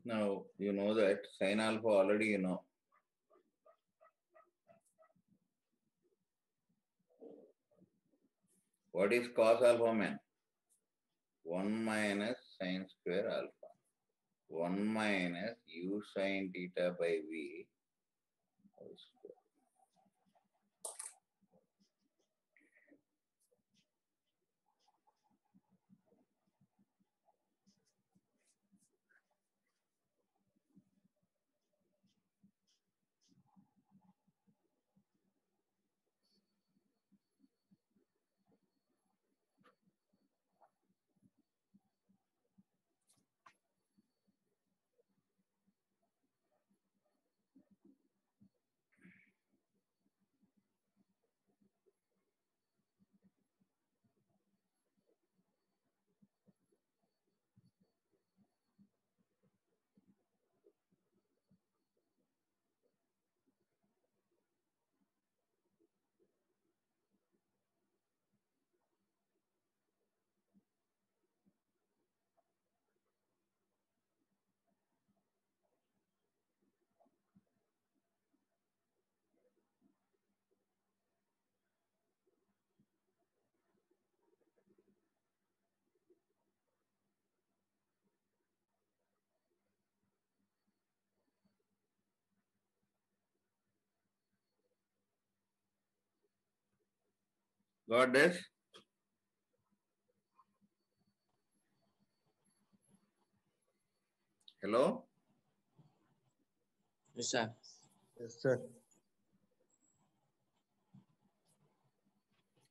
A: Now, you know that sin alpha already you know. What is cos alpha, man? 1 minus sin square alpha. 1 minus u sin theta by v whole square. Got this? Hello?
D: Yes, sir.
F: Yes, sir.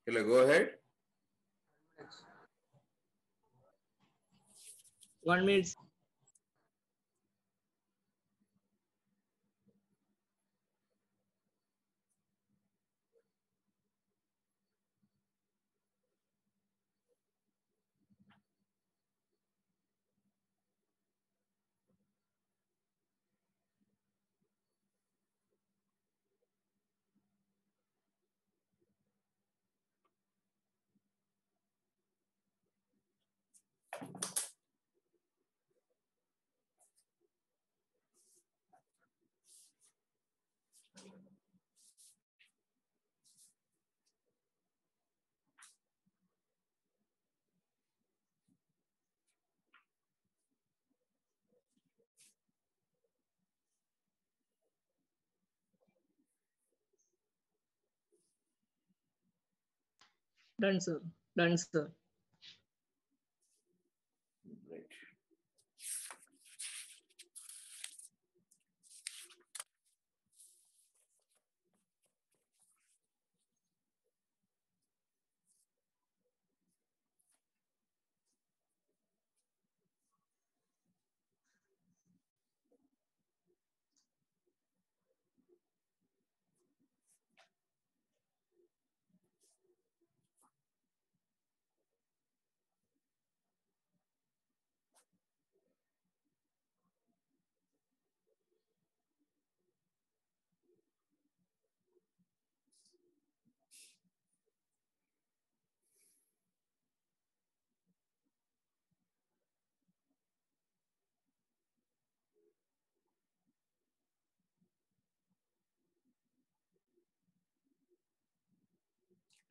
A: Hello, go ahead.
H: 1 minute. Done, sir. Done, sir.
A: Right.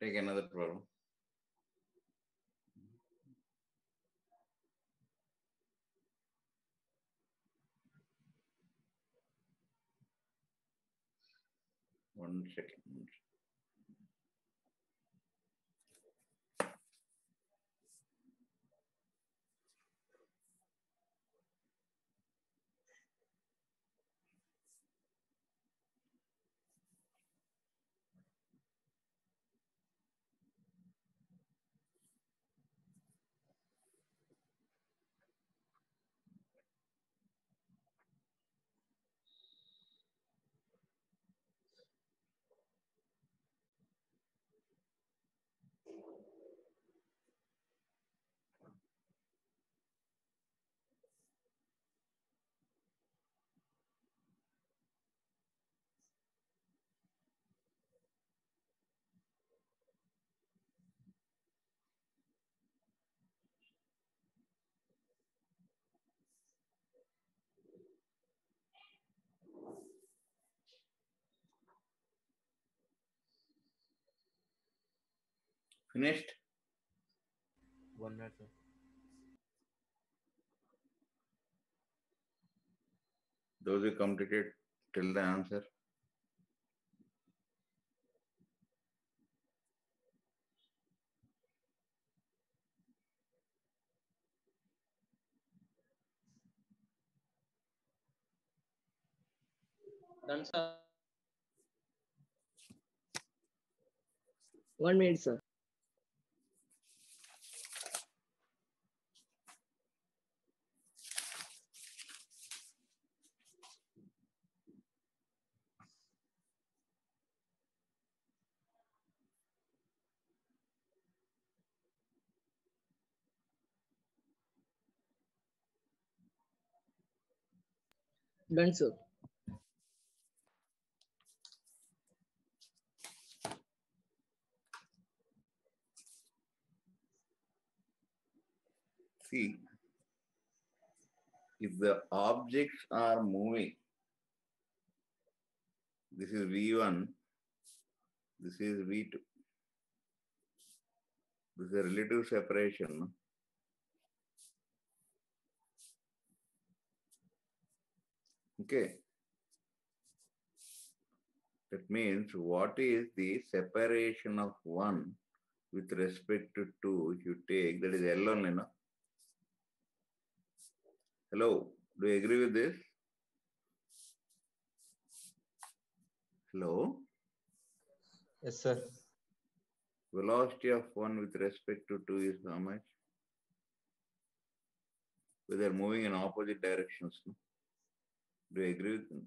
A: Take another problem. One second. Finished?
B: 1 minute, sir.
A: Those who completed, tell the answer.
D: Done, sir.
H: 1 minute, sir. Done, sir.
A: See, if the objects are moving, this is V1, this is V2. This is a relative separation. Okay. That means what is the separation of 1 with respect to 2 if you take, that is L only, no? Hello, do you agree with this? Hello?
F: Yes, sir.
A: Velocity of 1 with respect to 2 is how much? They are moving in opposite directions. No? Do you agree with me?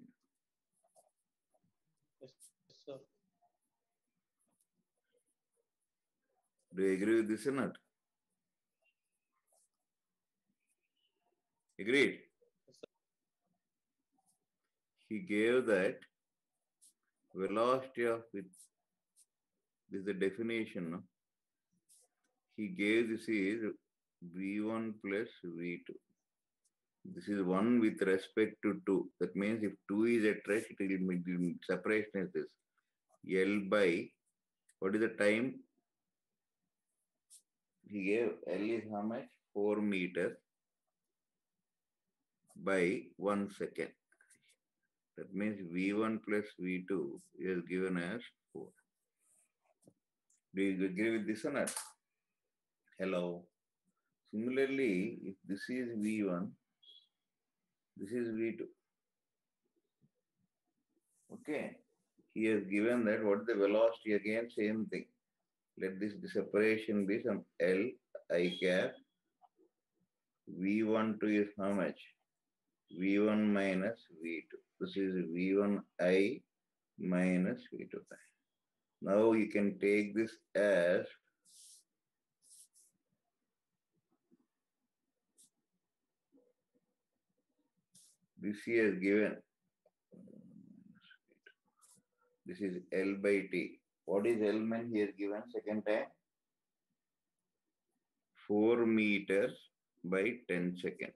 D: Yes, sir.
A: Do you agree with this or not? Agreed?
D: Yes, sir.
A: He gave that velocity of with this is the definition. No? He gave this is V1 plus V2. This is 1 with respect to 2. That means if 2 is at rest, it will be separation is this. L by, what is the time? He gave L is how much? 4 meters by 1 second. That means V1 plus V2 is given as 4. Do you agree with this or not? Hello. Similarly, if this is V1, this is V2. Okay. He has given that what is the velocity again, same thing. Let this separation be some L I cap. V12 is how much? V1 minus V2. This is V1I minus V2I. Now you can take this as this here is given. This is L by T. What is L meant here given second time? 4 meters by 10 seconds.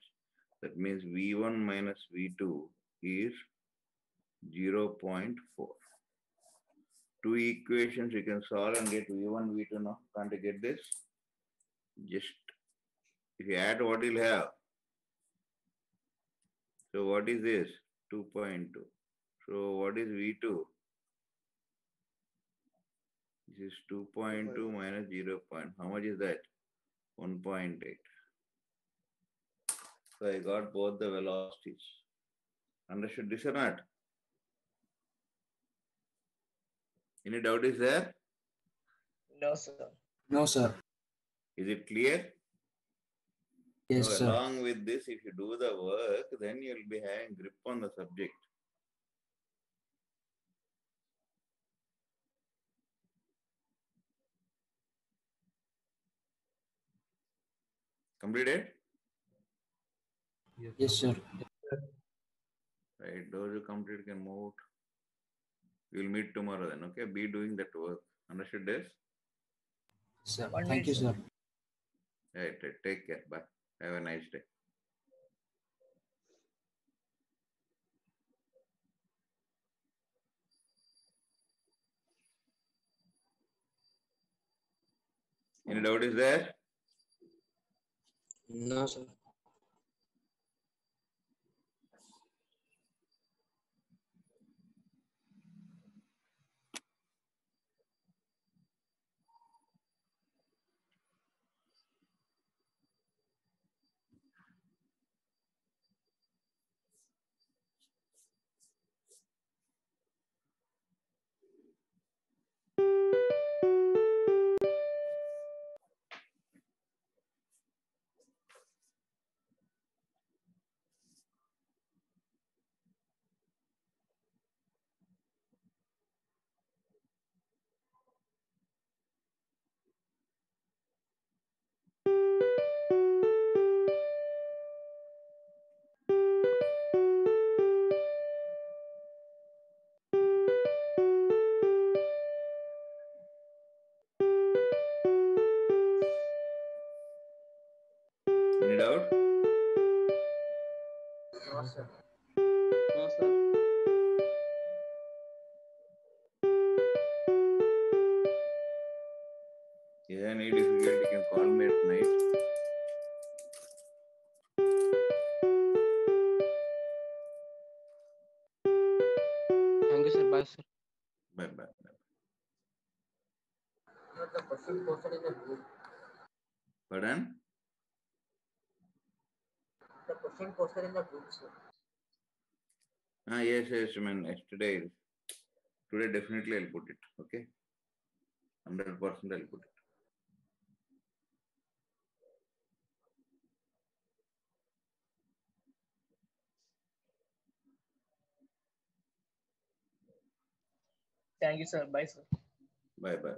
A: That means V1 minus V2 is 0.4. Two equations you can solve and get V1, V2 now. Can't you get this? Just if you add what you'll have. So what is this? 2.2. So what is V2? This is 2.2 minus 0. How much is that? 1.8. So I got both the velocities. Understood this or not? Any doubt is there?
H: No, sir.
B: No, sir.
A: Is it clear?
B: Yes,
A: Now,
B: sir.
A: along with this, if you do the work, then you'll be having grip on the subject. Completed?
B: Yes, sir.
A: Right. Those who complete can move out. We'll meet tomorrow then. Okay. Be doing that work. Understood this?
B: Sir.
H: One
B: Thank you,
H: minute,
B: sir.
A: Right. Take care. Bye. Have a nice day. Any doubt is there?
H: No, sir.
A: Any doubt?
C: No, sir.
D: No, sir.
A: Is there any difficulty? You can call me at night.
D: Thank you, sir. Bye, sir.
A: Bye bye.
C: Not the question posted in the group.
A: Pardon?
C: The question posted in the group, sir.
A: Yes. I mean, yesterday. Today definitely I'll put it. Okay. 100% I'll put it.
H: Thank you, sir. Bye, sir.
A: Bye bye.